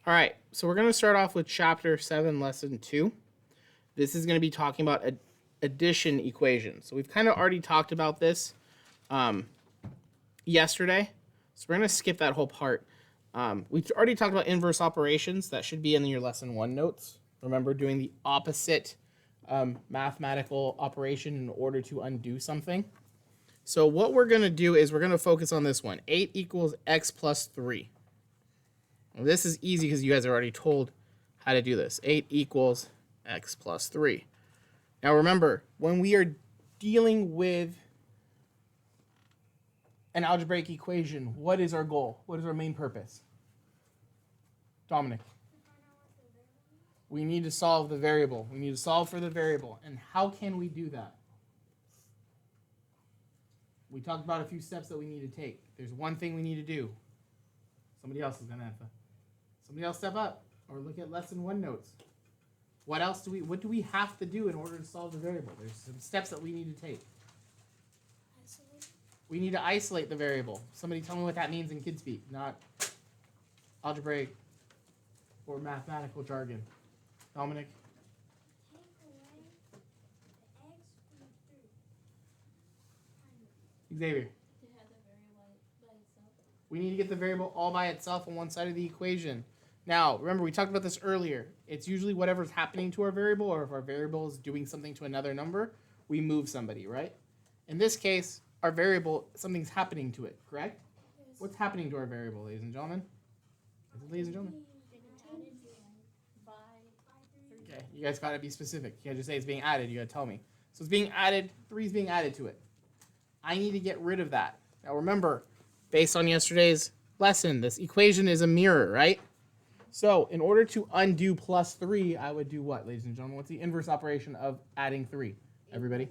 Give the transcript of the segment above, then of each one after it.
All right, so we're going to start off with Chapter 7, Lesson 2. This is going to be talking about addition equations. So we've kind of already talked about this yesterday, so we're going to skip that whole part. We've already talked about inverse operations. That should be in your Lesson 1 notes. Remember, doing the opposite mathematical operation in order to undo something. So what we're going to do is we're going to focus on this one. 8 equals x plus 3. Well, this is easy because you guys are already told how to do this. 8 equals x plus 3. Now remember, when we are dealing with an algebraic equation, what is our goal? What is our main purpose? Dominic. We need to solve the variable. We need to solve for the variable. And how can we do that? We talked about a few steps that we need to take. There's one thing we need to do. Somebody else is going to have to. Somebody else step up or look at Lesson 1 notes. What do we have to do in order to solve the variable? There's some steps that we need to take. Isolate. We need to isolate the variable. Somebody tell me what that means in kid speak, not algebraic or mathematical jargon. Dominic? Take away the x from 3. Xavier? To have the variable by itself. We need to get the variable all by itself on one side of the equation. Now, remember, we talked about this earlier. It's usually whatever's happening to our variable, or if our variable is doing something to another number, we move somebody, right? In this case, our variable, something's happening to it, correct? Yes. What's happening to our variable, ladies and gentlemen? Ladies and gentlemen? Okay, you guys got to be specific. You can't just say it's being added. You got to tell me. So it's being added. 3 is being added to it. I need to get rid of that. Now remember, based on yesterday's lesson, this equation is a mirror, right? So in order to undo plus 3, I would do what, ladies and gentlemen? What's the inverse operation of adding 3? Everybody?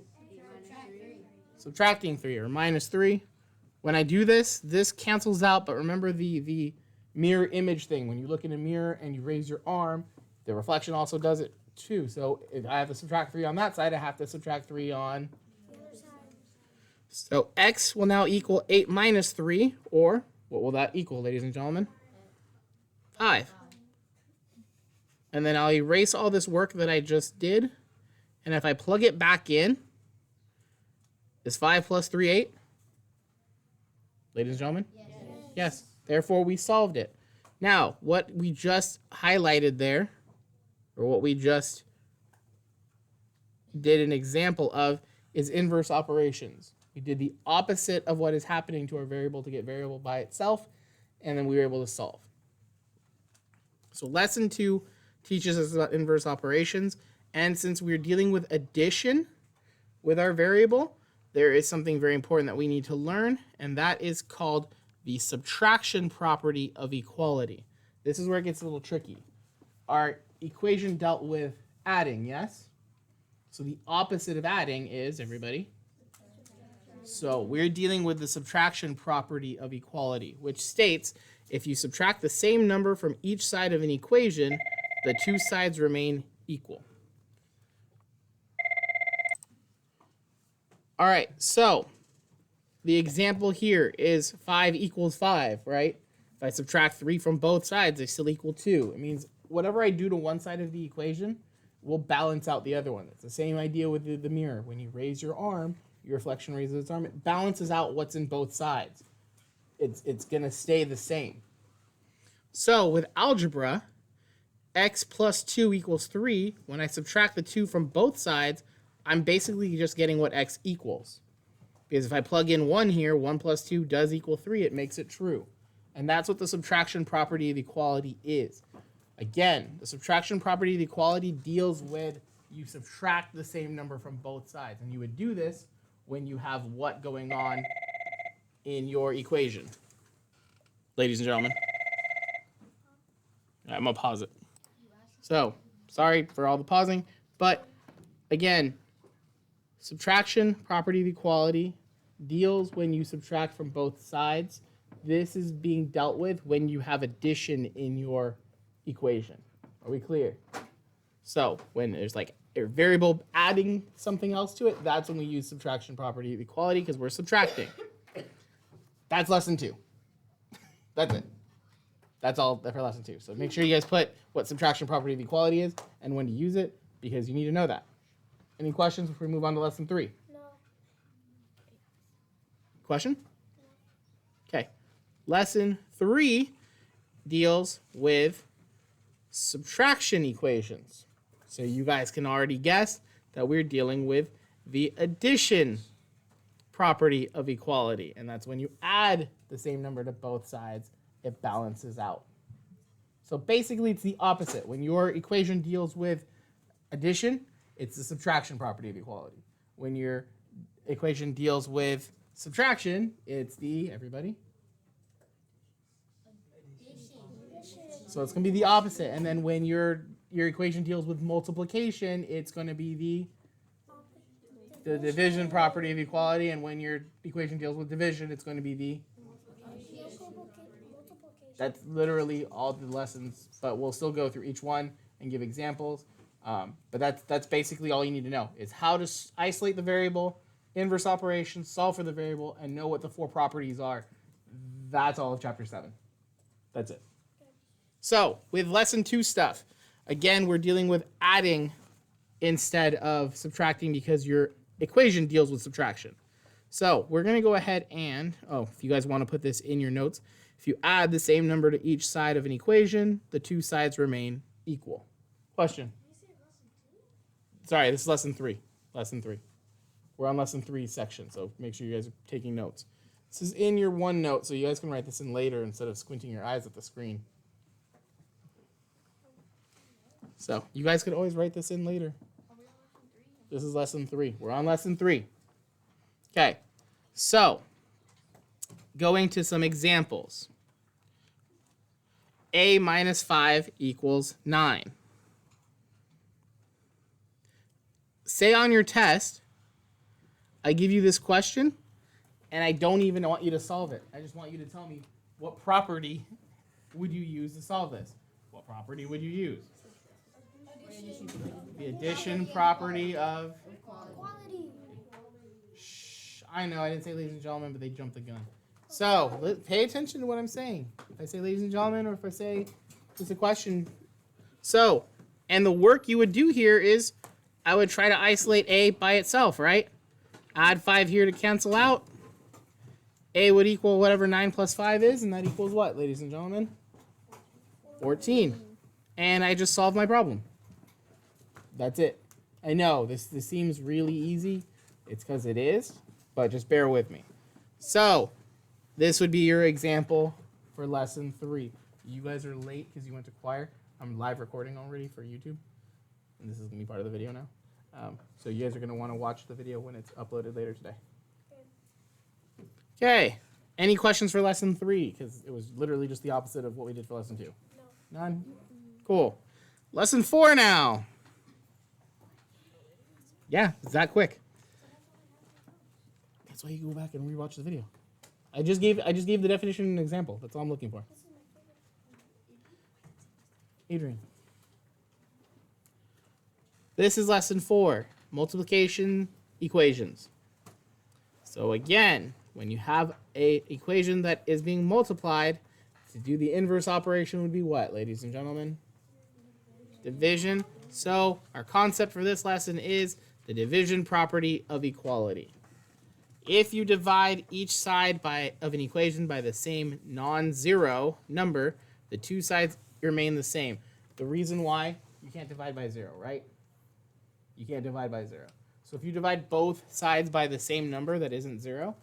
Subtracting 3 or minus 3. When I do this, this cancels out. But remember the mirror image thing. When you look in a mirror and you raise your arm, the reflection also does it too. So if I have to subtract 3 on that side, I have to subtract 3 on the other side. So x will now equal 8 minus 3, or what will that equal, ladies and gentlemen? 5. And then I'll erase all this work that I just did. And if I plug it back in, is 5 plus 3 8? Ladies and gentlemen? Yes. Therefore, we solved it. Now, what we just highlighted there, or what we just did an example of, is inverse operations. We did the opposite of what is happening to our variable to get variable by itself, and then we were able to solve. So lesson 2 teaches us about inverse operations, and since we're dealing with addition with our variable, there is something very important that we need to learn, and that is called the subtraction property of equality. This is where it gets a little tricky. Our equation dealt with adding, yes? So the opposite of adding is, everybody? So we're dealing with the subtraction property of equality, which states if you subtract the same number from each side of an equation, the two sides remain equal. All right, so the example here is 5 equals 5, right? If I subtract 3 from both sides, they still equal 2. It means whatever I do to one side of the equation will balance out the other one. It's the same idea with the mirror. When you raise your arm, your reflection raises its arm. It balances out what's in both sides. It's going to stay the same. So with algebra, x plus 2 equals 3. When I subtract the 2 from both sides, I'm basically just getting what x equals. Because if I plug in 1 here, 1 plus 2 does equal 3. It makes it true. And that's what the subtraction property of equality is. Again, the subtraction property of equality deals with you subtract the same number from both sides. And you would do this when you have what going on in your equation. Ladies and gentlemen. I'm going to pause it. So, sorry for all the pausing. But, again, subtraction property of equality deals when you subtract from both sides. This is being dealt with when you have addition in your equation. Are we clear? So when there's like a variable adding something else to it, that's when we use subtraction property of equality because we're subtracting. That's lesson 2. That's it. That's all for lesson 2. So make sure you guys put what subtraction property of equality is and when to use it, because you need to know that. Any questions before we move on to lesson 3? No. Question? Okay. Lesson 3 deals with subtraction equations. So you guys can already guess that we're dealing with the addition property of equality. And that's when you add the same number to both sides, it balances out. So basically it's the opposite. When your equation deals with addition, it's the subtraction property of equality. When your equation deals with subtraction, it's the, everybody? So it's going to be the opposite. And then when your equation deals with multiplication, it's going to be the division property of equality. And when your equation deals with division, it's going to be the... That's literally all the lessons, but we'll still go through each one and give examples. But that's basically all you need to know, is how to isolate the variable, inverse operations, solve for the variable, and know what the 4 properties are. That's all of chapter 7. That's it. So with lesson 2 stuff, again, we're dealing with adding instead of subtracting because your equation deals with subtraction. So we're going to go ahead and, if you guys want to put this in your notes, if you add the same number to each side of an equation, the 2 sides remain equal. Question? Sorry, this is lesson 3. Lesson 3. We're on lesson 3 section, so make sure you guys are taking notes. This is in your OneNote, so you guys can write this in later instead of squinting your eyes at the screen. So you guys could always write this in later. This is lesson 3. We're on lesson 3. Okay, so going to some examples. A minus 5 equals 9. Say on your test, I give you this question, and I don't even want you to solve it. I just want you to tell me what property would you use to solve this? What property would you use? The addition property of... Equality. Shh, I know, I didn't say ladies and gentlemen, but they jumped the gun. So, pay attention to what I'm saying. If I say ladies and gentlemen, or if I say it's a question. So, and the work you would do here is, I would try to isolate A by itself, right? Add 5 here to cancel out. A would equal whatever 9 plus 5 is, and that equals what, ladies and gentlemen? 14. And I just solved my problem. That's it. I know, this seems really easy. It's because it is, but just bear with me. So, this would be your example for lesson 3. You guys are late because you went to choir. I'm live recording already for YouTube. And this is going to be part of the video now. So you guys are going to want to watch the video when it's uploaded later today. Okay. Any questions for lesson 3? Because it was literally just the opposite of what we did for lesson 2. No. None? Cool. Lesson 4 now. Yeah, it's that quick. That's why you go back and rewatch the video. I just gave the definition and an example. That's all I'm looking for. Adrian. This is lesson 4, multiplication equations. So again, when you have a equation that is being multiplied, to do the inverse operation would be what, ladies and gentlemen? Division. So our concept for this lesson is the division property of equality. If you divide each side of an equation by the same non-zero number, the 2 sides remain the same. The reason why, you can't divide by 0, right? You can't divide by 0. So if you divide both sides by the same number that isn't 0,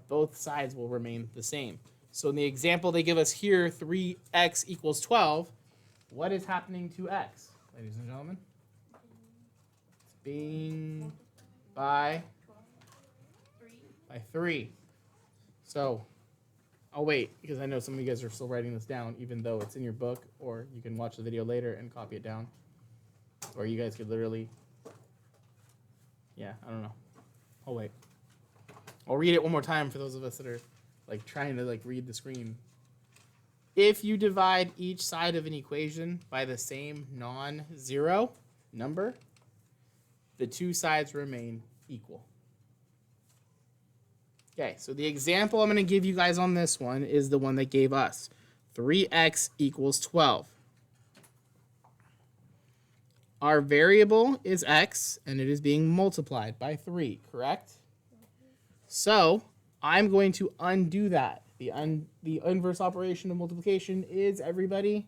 both sides will remain the same. So in the example they give us here, 3x equals 12, what is happening to x, ladies and gentlemen? It's being by 3. So I'll wait because I know some of you guys are still writing this down even though it's in your book, or you can watch the video later and copy it down. Or you guys could literally, I don't know. I'll wait. I'll read it one more time for those of us that are like trying to like read the screen. If you divide each side of an equation by the same non-zero number, the 2 sides remain equal. Okay, so the example I'm going to give you guys on this one is the one that gave us. 3x equals 12. Our variable is x, and it is being multiplied by 3, correct? So I'm going to undo that. The inverse operation of multiplication is, everybody?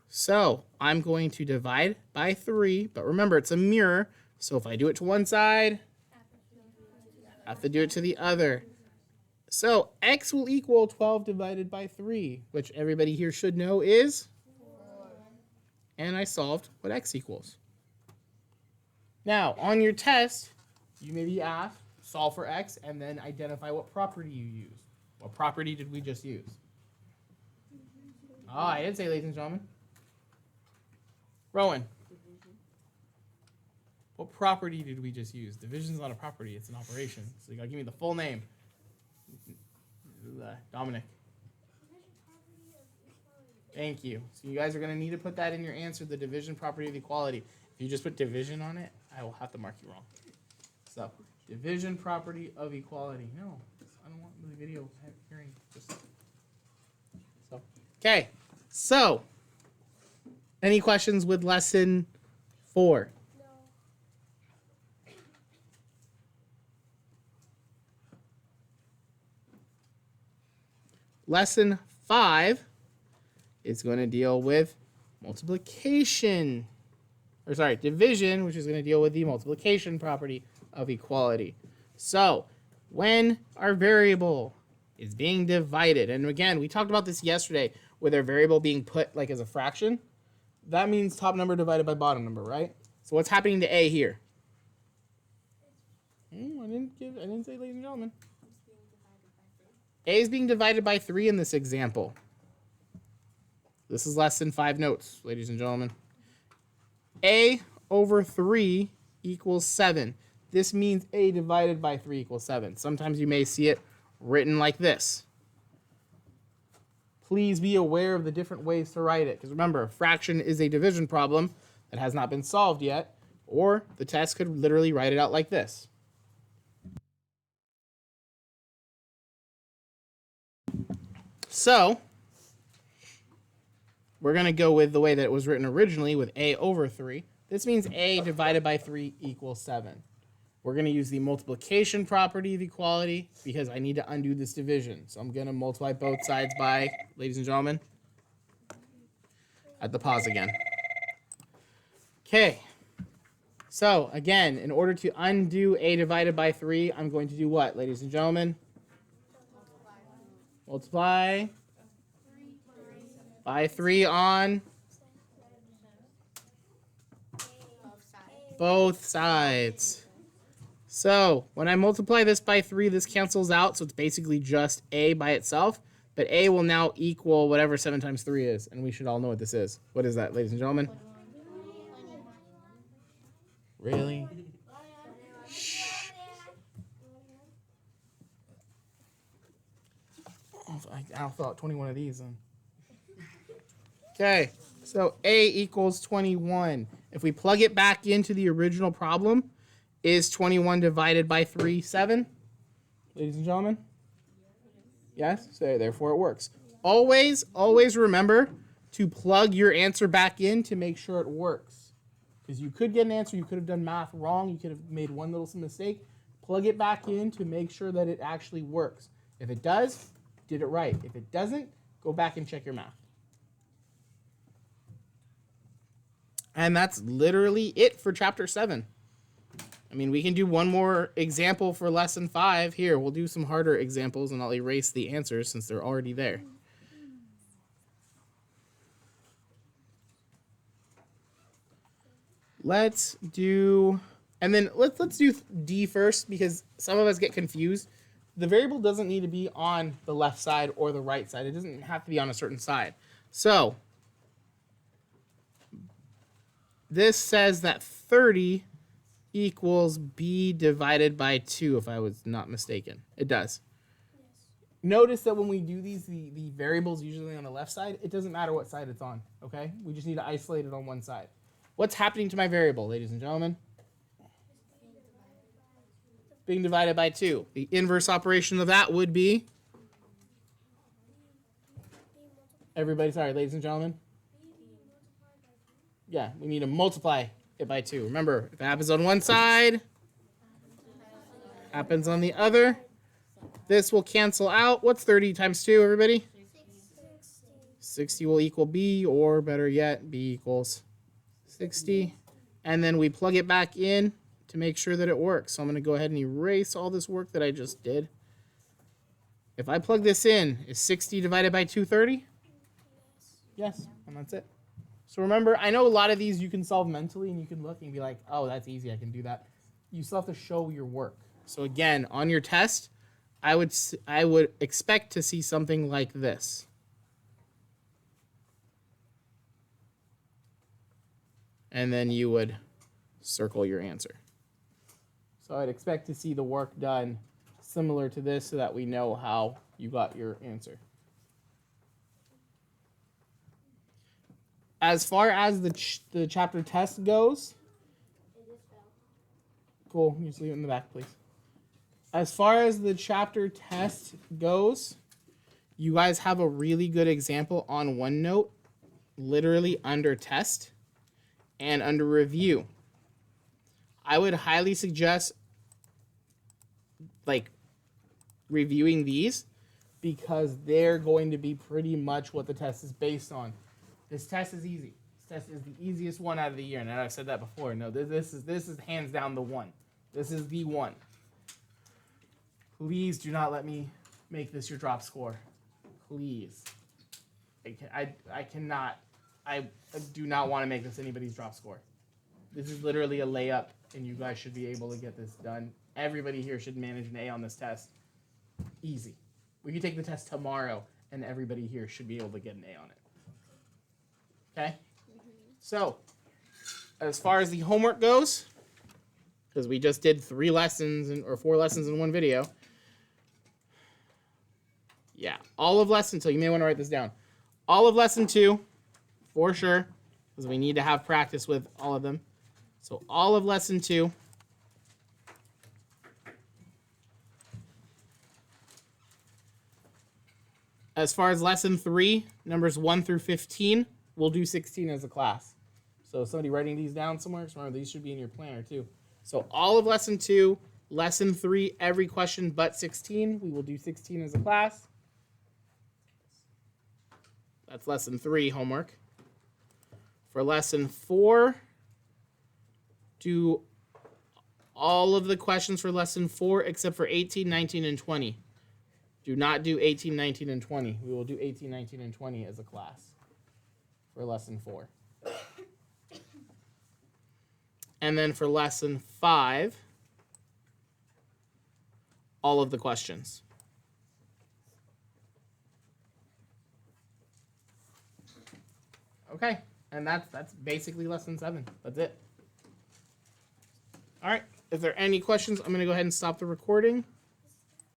So I'm going to divide by 3, but remember, it's a mirror, so if I do it to one side, I have to do it to the other. So x will equal 12 divided by 3, which everybody here should know is 4. And I solved what x equals. Now, on your test, you may be asked, solve for x, and then identify what property you use. What property did we just use? Oh, I did say, ladies and gentlemen. Rowan. What property did we just use? Division is not a property, it's an operation. So you gotta give me the full name. Dominic. Thank you. So you guys are gonna need to put that in your answer, the division property of equality. If you just put division on it, I will have to mark you wrong. So, division property of equality. No, I don't want the video hearing. So, okay. So, any questions with lesson 4? No. Lesson 5 is going to deal with multiplication. Or sorry, division, which is going to deal with the multiplication property of equality. So, when our variable is being divided, and again, we talked about this yesterday with our variable being put like as a fraction, that means top number divided by bottom number, right? So what's happening to A here? I didn't say, ladies and gentlemen. A is being divided by 3 in this example. This is lesson 5 notes, ladies and gentlemen. A over 3 equals 7. This means A divided by 3 equals 7. Sometimes you may see it written like this. Please be aware of the different ways to write it. Because remember, a fraction is a division problem that has not been solved yet. Or the test could literally write it out like this. So, we're going to go with the way that it was written originally with A over 3. This means A divided by 3 equals 7. We're going to use the multiplication property of equality because I need to undo this division. So I'm going to multiply both sides by, ladies and gentlemen, at the pause again. Okay. So, again, in order to undo A divided by 3, I'm going to do what, ladies and gentlemen? Multiply by 3 on both sides. So when I multiply this by 3, this cancels out, so it's basically just A by itself. But A will now equal whatever 7 times 3 is, and we should all know what this is. What is that, ladies and gentlemen? Really? Shh. I'll fill out 21 of these then. Okay, so A equals 21. If we plug it back into the original problem, is 21 divided by 3 7? Ladies and gentlemen? Yes? So therefore it works. Always remember to plug your answer back in to make sure it works. Because you could get an answer, you could have done math wrong, you could have made one little mistake. Plug it back in to make sure that it actually works. If it does, did it right. If it doesn't, go back and check your math. And that's literally it for chapter 7. I mean, we can do one more example for lesson 5. Here, we'll do some harder examples, and I'll erase the answers since they're already there. Let's do, and then let's do D first because some of us get confused. The variable doesn't need to be on the left side or the right side. It doesn't have to be on a certain side. So this says that 30 equals B divided by 2, if I was not mistaken. It does. Yes. Notice that when we do these, the variable's usually on the left side. It doesn't matter what side it's on, okay? We just need to isolate it on one side. What's happening to my variable, ladies and gentlemen? Being divided by 2. The inverse operation of that would be Everybody, sorry, ladies and gentlemen. Yeah, we need to multiply it by 2. Remember, if it happens on one side, happens on the other, this will cancel out. What's 30 times 2, everybody? 60 will equal B, or better yet, B equals 60. And then we plug it back in to make sure that it works. So I'm going to go ahead and erase all this work that I just did. If I plug this in, is 60 divided by 230? Yes, and that's it. So remember, I know a lot of these you can solve mentally, and you can look and be like, oh, that's easy, I can do that. You still have to show your work. So again, on your test, I would expect to see something like this. And then you would circle your answer. So I'd expect to see the work done similar to this so that we know how you got your answer. As far as the chapter test goes, cool, you just leave it in the back, please. As far as the chapter test goes, you guys have a really good example on OneNote, literally under test and under review. I would highly suggest like reviewing these because they're going to be pretty much what the test is based on. This test is easy. This test is the easiest one out of the year. And I've said that before. No, this is hands down the one. This is the one. Please do not let me make this your drop score. Please. I cannot. I do not want to make this anybody's drop score. This is literally a layup, and you guys should be able to get this done. Everybody here should manage an A on this test. Easy. We can take the test tomorrow, and everybody here should be able to get an A on it. Okay? So, as far as the homework goes, because we just did 3 lessons or 4 lessons in one video. Yeah, all of lesson 2. You may want to write this down. All of lesson 2, for sure, because we need to have practice with all of them. So all of lesson 2. As far as lesson 3, numbers 1 through 15, we'll do 16 as a class. So somebody writing these down somewhere, because remember, these should be in your planner too. So all of lesson 2, lesson 3, every question but 16, we will do 16 as a class. That's lesson 3 homework. For lesson 4, do all of the questions for lesson 4 except for 18, 19, and 20. Do not do 18, 19, and 20. We will do 18, 19, and 20 as a class for lesson 4. And then for lesson 5, all of the questions. Okay, and that's basically lesson 7. That's it. All right, if there are any questions, I'm going to go ahead and stop the recording.